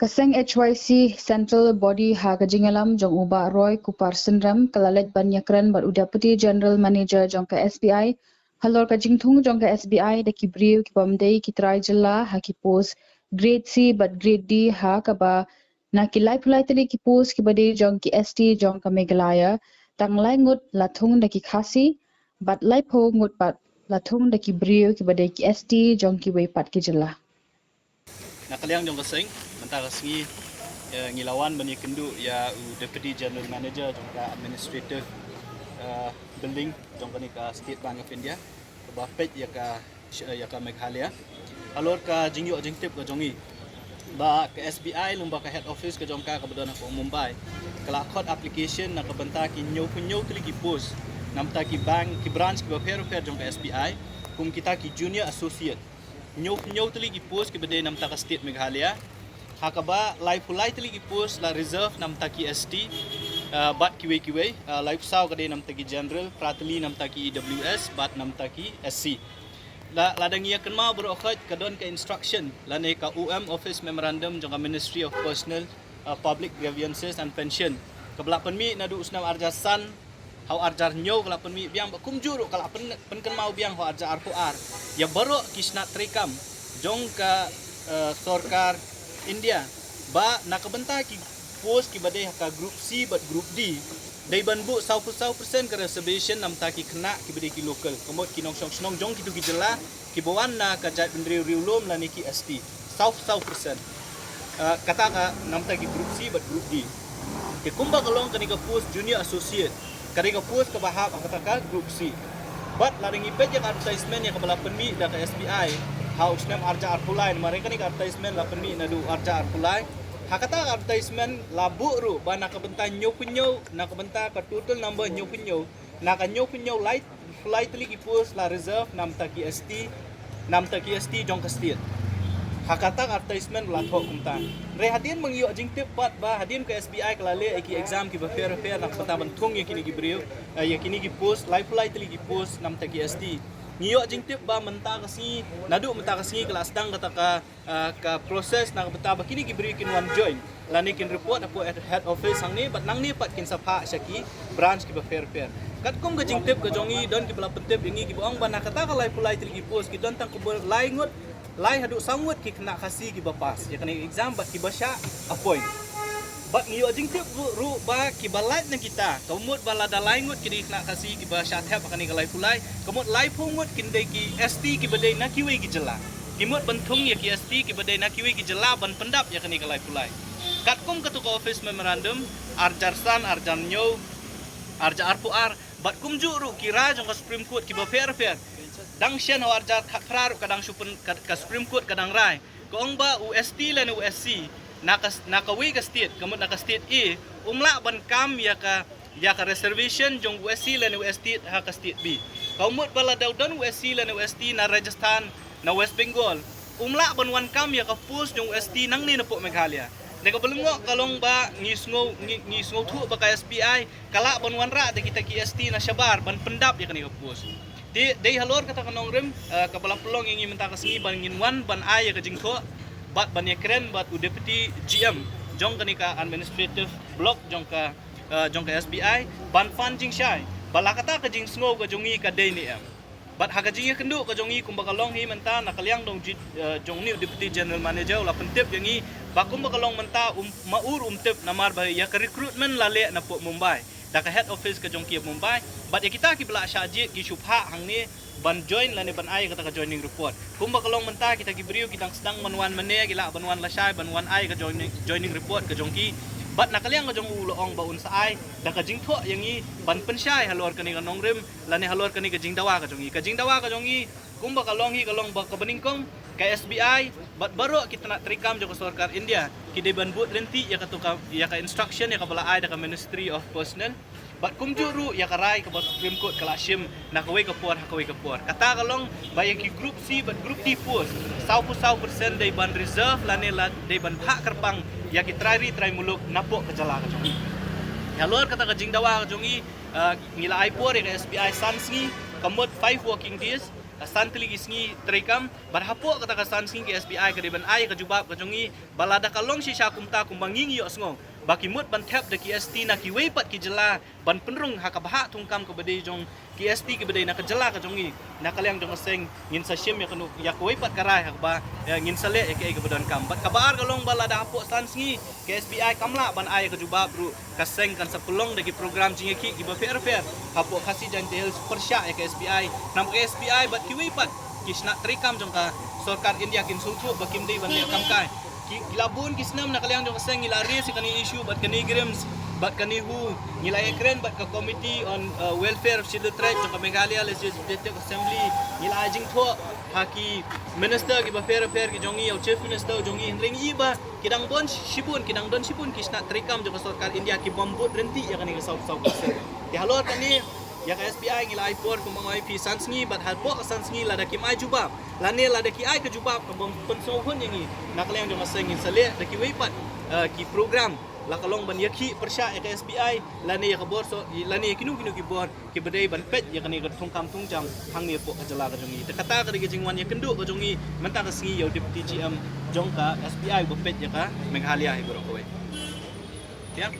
Kaseng HYC Central Body ha kajingalam jong uba Roy Kupar Sindram kalalet banyakran bar Deputy General Manager jong ka SBI halor kajingthung jong ka SBI de kibriu ki pamdei ki trai jilla ha ki post grade C but grade D ha ka ba na ki lai phulai tali ki post ki bade jong ki ST jong ka Meghalaya tang lai ngut lathung de ki khasi but lai pho ngut pat lathung de ki briu ki bade ki ST jong ki wei pat ki jilla Nakaliang jong kasing mentara sengi ngilawan bani kendu ya Deputy General Manager jong ka Administrative Building jong ka ni ka State Bank of India bapet ya ka Meghalaya alor ka jingyo jingtip ka jongi ba ka SBI lumba ka head office ka jong ka kabadan ko Mumbai kala khot application na kabanta ki nyo tili ki post namta ki bank ki branch ki bapero jong ka SBI kum kita ki junior associate nyo tili ki post ki bade namta ka State Meghalaya hakaba live pulai tili ki post la reserve namta ki ST bat kiwe live saw kade namta ki general pratli namta ki EWS bat namta ki SC la dangia kenma berokhat kadon ka instruction la ne ka UM office memorandum jong ka Ministry of Personal Public Grievances and Pension kabla penmi nadu usnam arjasan hau arjar nyo kala penmi biang bakum juru kala pen mau biang hau arjar ar ya baro kisna trikam jong ka sarkar India ba nakabenta ki post ki bade ka group C but group D dai banbu 100% ka reservation namta ki kena ki bade ki local komot ki nong snong jong ki tu ki jela ki bawan na ka jat pendri riulum la ni ki ST 100% kata ka namta ki group C but group D ke kumba kalong kani ka post junior associate kani ka post ka bahap kata ka group C but laring ipet yang advertisement yang kabala penmi da ka SBI house name arja arpulai mereka ni advertisement la penmi nadu arja arpulai hakata advertisement labu ru ba nakabenta nyo punyo nakabenta ka total number nyo punyo naka nyo punyo light flight li post la reserve namta ki ST jong ka state hakata advertisement la thok kumta re hadin mangyo jingtip pat ba hadin ka SBI kalale ki exam ki ba fair nak pata bantung yakini ki brio yakini ki post live flight li post namta ki ST niyo jingtip ba menta kasi nadu menta kasi kelas dang kata ka proses nak betaba kini gibri kin one join lani kin report apo at head office sang ni bat nang ni pat kin sapa syaki branch ki ba fair kat kum ga jingtip ga jongi don ki bala pentip ingi ki boang ba nakata ka lai pulai tri post ki don tang ko lai ngot lai hadu sangut ki kena kasi ki ba pas ya kani exam bat ki ba sya appoint bat niyo jingtip ru ba ki balat na kita kamut bala da laingut ki nak kasi ki ba shat hab kani galai pulai kamut lai pungut kin dei ki ST ki badai na kiwe ki jela kimut bantung ya ki ST ki badai na kiwe ki jela ban pendap ya kani galai pulai kat kum katu ka office memorandum arjarsan arjanyo arja arpuar bat kum ju ru kira jong ka Supreme Court ki ba fair dang shen ho arjar khakrar kadang supun ka Supreme Court kadang rai ko ong ba UST lan USC nakawi ka state kamut naka state A umla ban kam ya ka reservation jong USC lan UST ha ka state B kamut bala daw don USC lan UST na Rajasthan na West Bengal umla ban wan kam ya ka post jong UST nang ni na po Meghalaya deka belungo kalong ba ngisngo thu ba ka SBI kala ban wan ra de kita ki ST na Shabar ban pendap ya kani ka post di halor kata kanong rem kabala pelong ingin minta kasngi ban ngin wan ban ay ka jingko bat ban yakren bat deputy GM jong kanika administrative block jong ka SBI ban fan jing syai bala kata ka jing sngo ka jongi ka day ni bat haga jing kendu ka jongi kum bakalong hi menta nakaliang dong jong ni deputy general manager la pentip yangi bakum bakalong menta maur tip namar ba ya ka recruitment lale na po Mumbai da ka head office ka jong ki Mumbai bat ya kita ki bla syaji ki syubha hang ni ban join lani ban ay kata ka joining report kumba kalong menta kita gibriu kita sedang banwan mane gila banwan lasai banwan ay ka joining report ka jongki bat nakaliang ka jong uloong baun sa ay da ka jingtho yangi ban pensyai halor kani ka nongrim lani halor kani ka jingdawa ka jongi kumba kalong hi kalong ba ka beningkong ka SBI bat baro kita nak trikam jo ka sarkar India ki de ban but lenti ya ka instruction ya ka bala ay da ka Ministry of Personnel bat kum juru ya karai ka Supreme Court kala shim nakaway ka por kata kalong bayang ki group C but group D post 100% day ban reserve lanela day ban hak kerpang ya ki try muluk napo ka jala ka jongi halor kata ka jingdawa ka jongi ngila ay por ya ka SBI sansni kamot 5 working days kasan teligi sngi trekam barhapo kata kasan sngi ke SBI ke deban ai ke jubab ke jongi balada kalong si syakum ta kumbangingi yo sngo baki mut ban tap de KST na ki weipat ki jela ban penrung ha ka bahak tungkam ke bedai jong KST ke bedai na ke jela ke jongi na kalyang jong seng ngin sa shim ya kanu ya ko weipat karai ha ba ngin sale ke bedan kam bat kabar kalong balada hapo san sngi ke SBI kamla ban ai ke jubab bru kaseng kan sepulong de program jingeki ki ba fair hapo kasih jan tel persya ke SBI nam ke SBI bat ki weipat kisna trikam jong ka sarkar India kin sultu bakim dei ban le kam kai kilabun kisnam na kalyang jong seng ngilari si kani issue bat kani grims bat kani hu ngilai ekren bat ka committee on welfare of scheduled tribe jong ka Meghalaya Legislative Assembly ngilai jing tho haki minister ki ba fair ki jongi au chief minister jongi hindring iba kidang don shibun kisna trikam jong ka sarkar India ki bombut renti ya kani ka sau ti halor kani ya ka SBI ngilai por kumang IP sansngi bat halpo sansngi lada ki mai jubab lane lada ki ai ke jubab kambom pensohun yangi nakaleng jong asengin sale da ki weipat ki program la kalong ban yakhi persya ya ka SBI lane ya ka bor so lane kinu ki bor ki bedai ban pet ya kani ka tungkam tungjang hang ni po ajala ka jongi kata ka digi jingwan ya kendu ka jongi menta ka singi yo deputy GM jong ka SBI bo pet ya ka Meghalaya hi bro kowe ya